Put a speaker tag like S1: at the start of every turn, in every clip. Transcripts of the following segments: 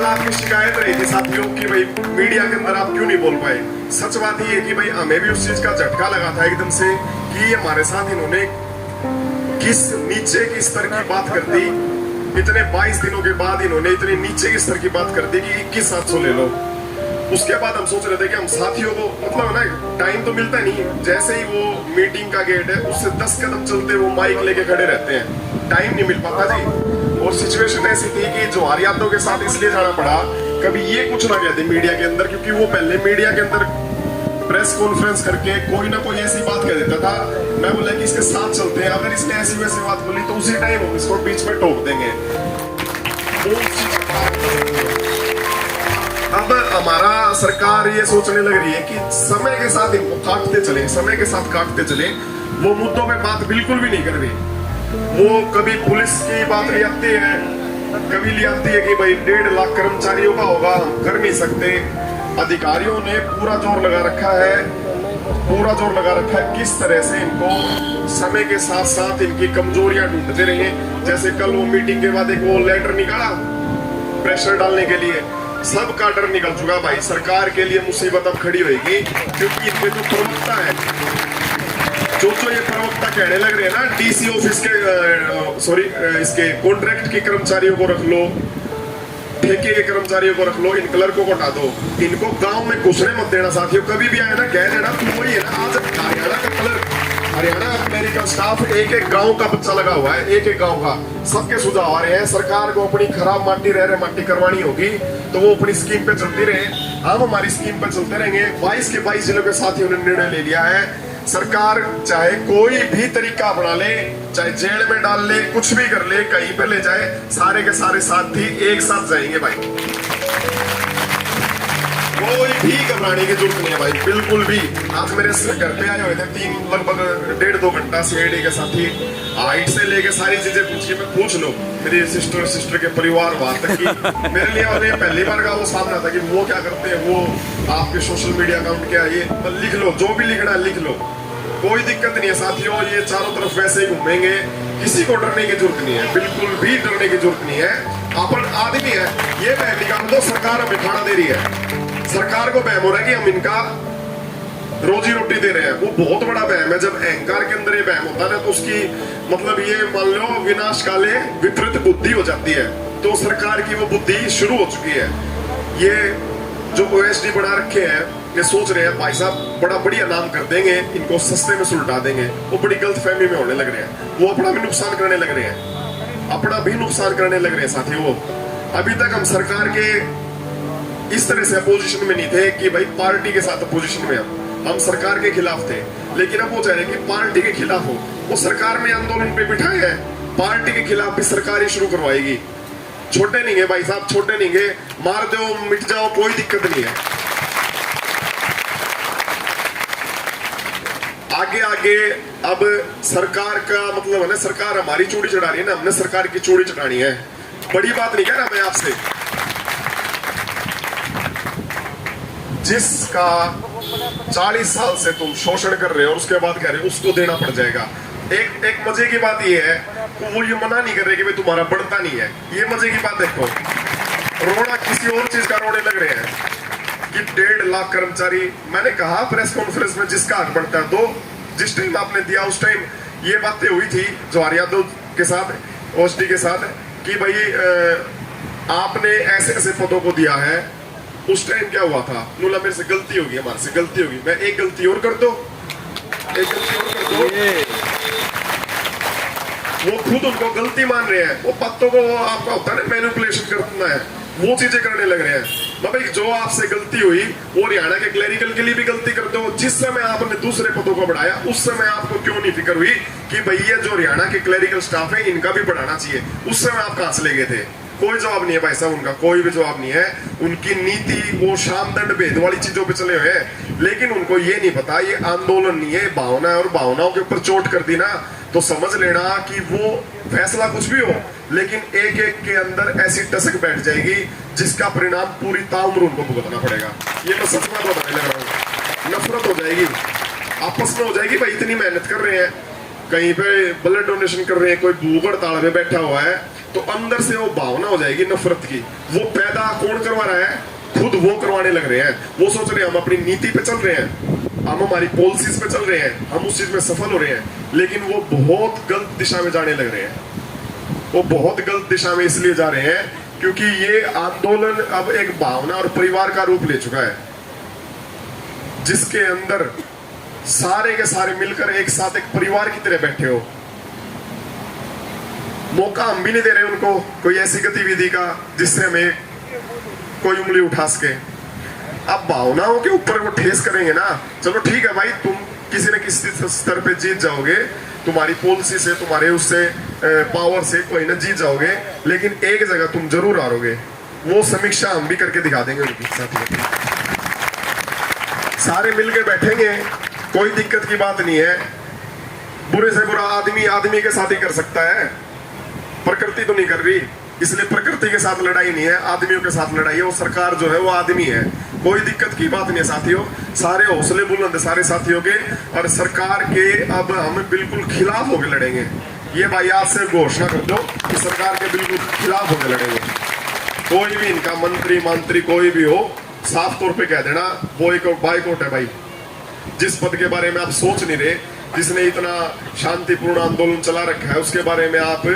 S1: कल आपकी शिकायत रही थी साथियों कि भाई मीडिया के अंदर आप क्यों नहीं बोल पाए। सच बात ये है कि भाई हमें भी उस चीज का झटका लगा था एकदम से कि हमारे साथ इन्होंने किस नीचे की स्तर की बात कर दी। इतने 22 दिनों के बाद इन्होंने इतने नीचे की स्तर की बात कर दी कि 21,700 ले लो। उसके बाद हम सोच रहे थे कि हम साथियों को मतलब ना टाइम तो मिलता नहीं, जैसे ही वो मीटिंग का गेट है उससे 10 कदम चलते वो माइक लेके खड़े रहते हैं, टाइम नहीं मिल पाता जी। और सिचुएशन ऐसी थी कि जवाहर यादव के साथ इसलिए जाना पड़ा, कभी ये कुछ ना कहते मीडिया के अंदर, क्योंकि वो पहले मीडिया के अंदर प्रेस कॉन्फ्रेंस करके कोई ना कोई ऐसी बात कह देता था। मैं बोला कि इसके साथ चलते हैं, अगर इसने ऐसी वैसी बात बोली तो उसी टाइम हम इसको बीच में टोक देंगे। अब हमारा सरकार ये सोचने लग रही है कि समय के साथ इनको काटते चले, समय के साथ काटते चले। वो मुद्दों पे बात बिल्कुल भी नहीं कर रही। वो कभी पुलिस की बात ले आती है, कभी ले आती है कि भाई 1.5 लाख कर्मचारियों का होगा, हम कर नहीं सकते। अधिकारियों ने पूरा जोर लगा रखा है, पूरा जोर लगा रखा है किस तरह से इनको समय के साथ साथ इनकी कमजोरियां ढूंढते रहे। जैसे कल वो मीटिंग के बाद एक वो लेटर निकाला प्रेशर डालने के लिए, सबका डर निकल चुका भाई। सरकार के लिए मुसीबत अब खड़ी होगी, क्योंकि इनके जो प्रवक्ता है, जो ये प्रवक्ता कहने लग रहे हैं ना, डीसी ऑफिस के इसके कॉन्ट्रैक्ट के कर्मचारियों को रख लो, ठेके के कर्मचारियों को रख लो, इन क्लर्कों को हटा दो, इनको गांव में घुसने मत देना साथियों। कभी भी आए ना कह देना तू वही है ना। आज हरियाणा का क्लर्क, हरियाणा मेडिकल स्टाफ एक गांव का बच्चा लगा हुआ है, एक गांव का। सबके सुझाव आ रहे हैं, सरकार को अपनी खराब माटी रह माटी करवानी होगी तो वो अपनी स्कीम पे चलती रहे, हम हमारी स्कीम पे चलते रहेंगे। 22 के 22 जिलों के साथियों ने निर्णय ले लिया है, सरकार चाहे कोई भी तरीका अपना ले, चाहे जेल में डाल ले, कुछ भी कर ले, कहीं पे ले जाए, सारे के सारे साथी एक साथ जाएंगे भाई। कोई भी घबराने की जरूरत नहीं है भाई, बिल्कुल भी। आज मेरे घर पे आए हुए थे लगभग 1.5-2 घंटा सीआईडी के साथी, हाइट से लेके सारी चीजें पूछ लो मेरी सिस्टर के परिवार वहां तक की। मेरे लिए उन्हें पहली बार का वो सामना था कि वो क्या करते हैं, वो आपके सोशल मीडिया अकाउंट क्या है, ये लिख लो, जो भी लिखना है लिख लो, कोई दिक्कत नहीं है साथियों। ये चारों तरफ वैसे ही घूमेंगे, किसी को डरने की जरूरत नहीं है, बिल्कुल भी डरने की जरूरत नहीं है। अपन आदमी है, ये बहम निकाल दो, सरकार हमें खाना दे रही है, सरकार को बहम हो रहा है कि हम इनका रोजी रोटी दे रहे हैं। वो बहुत बड़ा बहम है। जब अहंकार के अंदर ये बहम होता है तो उसकी मतलब ये मान लो विनाश काले विपरीत बुद्धि हो जाती है। तो सरकार की वो बुद्धि शुरू हो चुकी है। ये जो ओएसडी बना रखे हैं, ये सोच रहे हैं भाई साहब बड़ा बढ़िया नाम कर देंगे, इनको सस्ते में सुलटा देंगे। वो बड़ी गलत फहमी में होने लग रहे हैं, वो अपना भी नुकसान करने लग रहे हैं, अपना भी नुकसान करने लग रहे हैं साथियों। वो अभी तक हम सरकार के इस तरह से अपोजिशन में नहीं थे कि भाई पार्टी के साथ अपोजिशन में हम सरकार के खिलाफ थे, लेकिन अब वो चाह रहे कि पार्टी के खिलाफ हो। वो सरकार ने आंदोलन पे बिठाए हैं, पार्टी के खिलाफ भी सरकार ही शुरू करवाएगी। छोटे नहीं है भाई साहब, छोटे नहीं है, मार दो मिट जाओ, कोई दिक्कत नहीं है। आगे आगे अब सरकार का मतलब है ना, सरकार हमारी चूड़ी चढ़ा रही है ना, हमने सरकार की चूड़ी चढ़ानी है। बड़ी बात नहीं कह रहा मैं आपसे, जिसका 40 साल से तुम शोषण कर रहे हो और उसके बाद कह रहे हो उसको देना पड़ जाएगा। एक मजे की बात ये है कि वो ये मना नहीं कर रहे कि भाई तुम्हारा बढ़ता नहीं है। ये मजे की बात देखो, रोना किसी और चीज का रोने लग रहे हैं कि 1.5 लाख कर्मचारी। मैंने कहा प्रेस कॉन्फ्रेंस में जिसका हक बढ़ता है दो, जिस टाइम आपने दिया उस टाइम ये बातें हुई थी जवाहर यादव के साथ, ओएसडी के साथ, कि भाई आपने ऐसे ऐसे पदों को दिया है। उस टाइम क्या हुआ था, बोला मेरे से गलती होगी, हमारे से गलती होगी, मैं एक गलती और कर दो, एक गलती और कर दो। वो खुद उनको गलती मान रहे हैं, वो पत्तों को आपका होता है ना मैनिपुलेशन करना है, वो चीजें करने लग रहे हैं। भाई जो आपसे गलती हुई वो हरियाणा के क्लरिकल के लिए भी गलती कर दो। जिस समय आपने दूसरे पदों को बढ़ाया उस समय आपको क्यों नहीं फिक्र हुई कि भैया जो हरियाणा के क्लरिकल स्टाफ है इनका भी बढ़ाना चाहिए। उस समय आप कहां से ले गए थे? कोई जवाब नहीं है भाई साहब, उनका कोई भी जवाब नहीं है। उनकी नीति वो शाम दंड भेद वाली चीजों पे चले हुए हैं, लेकिन उनको ये नहीं पता ये आंदोलन नहीं है, भावना है। और भावनाओं के ऊपर चोट कर दी ना तो समझ लेना कि वो फैसला कुछ भी हो, लेकिन एक एक के अंदर ऐसी टसक बैठ जाएगी जिसका परिणाम पूरी ताउम्र उनको भुगतना पड़ेगा। ये मैं सच बात बताने लग रहा हूँ। नफरत हो जाएगी, आपस में हो जाएगी। भाई इतनी मेहनत कर रहे हैं, कहीं पे ब्लड डोनेशन कर रहे हैं, कोई भूख हड़ताल में बैठा हुआ है, तो अंदर से वो भावना हो जाएगी नफरत की। वो पैदा कौन करवा रहा है? खुद वो करवाने लग रहे हैं। वो सोच रहे हैं हम अपनी नीति पे चल रहे हैं, हम हमारी पॉलिसीज पे चल रहे हैं, हम उस चीज में सफल हो रहे हैं, लेकिन वो बहुत गलत दिशा में जाने लग रहे हैं। वो बहुत गलत दिशा में इसलिए जा रहे हैं क्योंकि ये आंदोलन अब एक भावना और परिवार का रूप ले चुका है, जिसके अंदर सारे के सारे मिलकर एक साथ एक परिवार की तरह बैठे हो। मौका हम भी नहीं दे रहे उनको कोई ऐसी गतिविधि का जिससे हमें कोई उंगली उठा सके। अब भावनाओं के ऊपर वो ठेस करेंगे ना, चलो ठीक है भाई, तुम किसी न किसी स्तर पे जीत जाओगे, तुम्हारी पॉलिसी से, तुम्हारे उससे पावर से कोई ना जीत जाओगे, लेकिन एक जगह तुम जरूर हारोगे। वो समीक्षा हम भी करके दिखा देंगे उनके साथ। सारे मिलके बैठेंगे, कोई दिक्कत की बात नहीं है। बुरे से बुरा आदमी आदमी के साथ ही कर सकता है, प्रकृति तो नहीं कर रही, इसलिए प्रकृति के साथ लड़ाई नहीं है, आदमियों के साथ लड़ाई है। वो सरकार जो है वो आदमी है, कोई दिक्कत की बात नहीं है साथियों। सारे हौसले बुलंद सारे साथियों के, और सरकार के अब हम बिल्कुल खिलाफ होकर लड़ेंगे। ये भाई आज से घोषणा कर दो कि सरकार के बिल्कुल खिलाफ होकर लड़ेंगे। कोई भी इनका मंत्री कोई भी हो, साफ तौर पे कह देना बाइकआउट है भाई। जिस पद के बारे में आप सोच नहीं रहे, जिसने इतना शांतिपूर्ण आंदोलन चला रखा है, उसके बारे में आप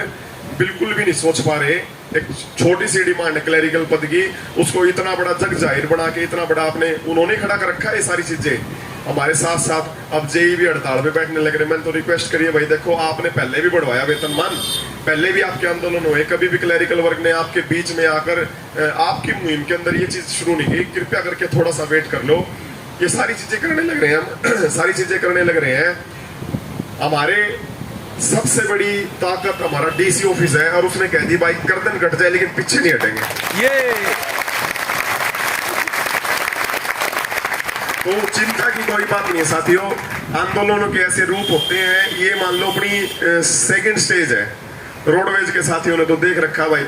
S1: बिल्कुल भी नहीं सोच पा रहे। एक छोटी सी डिमांड है क्लैरिकल पद की, उसको इतना बड़ा जग जाहिर बना के, इतना बड़ा आपने उन्होंने खड़ा कर रखा है। ये सारी चीजें हमारे साथ साथ अब जेई भी हड़ताल पे बैठने लग रहे। मैंने तो रिक्वेस्ट करी है भाई, देखो आपने पहले भी बढ़वाया वेतनमान, पहले भी आपके आंदोलन हुए, कभी भी क्लैरिकल वर्ग ने आपके बीच में आकर आपकी मुहिम के अंदर ये चीज शुरू नहीं की। कृपया करके थोड़ा सा वेट कर लो। ये सारी चीजें करने लग रहे हैं हम सारी चीजें करने लग रहे हैं। हमारे सबसे बड़ी ताकत हमारा डीसी ऑफिस है, और उसने कह दी भाई गर्दन कट जाए लेकिन पीछे नहीं हटेंगे। ये तो चिंता की कोई बात नहीं है साथियों। आंदोलनों के ऐसे रूप होते हैं, ये मान लो अपनी सेकंड स्टेज है। रोडवेज के साथियों ने तो देख रखा भाई,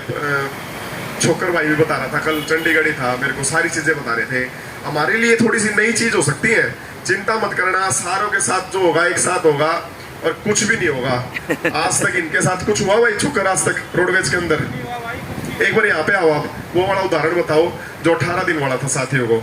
S1: छोकर भाई भी बता रहा था, कल चंडीगढ़ ही था, मेरे को सारी चीजें बता रहे थे। हमारे लिए थोड़ी सी नई चीज हो सकती है, चिंता मत करना। सारों के साथ जो होगा एक साथ होगा, और कुछ भी नहीं होगा। आज तक इनके साथ कुछ हुआ भाई छोकर? आज तक रोडवेज के अंदर एक बार यहाँ पे आओ, आप वो वाला उदाहरण बताओ जो 18 दिन वाला था साथियों को।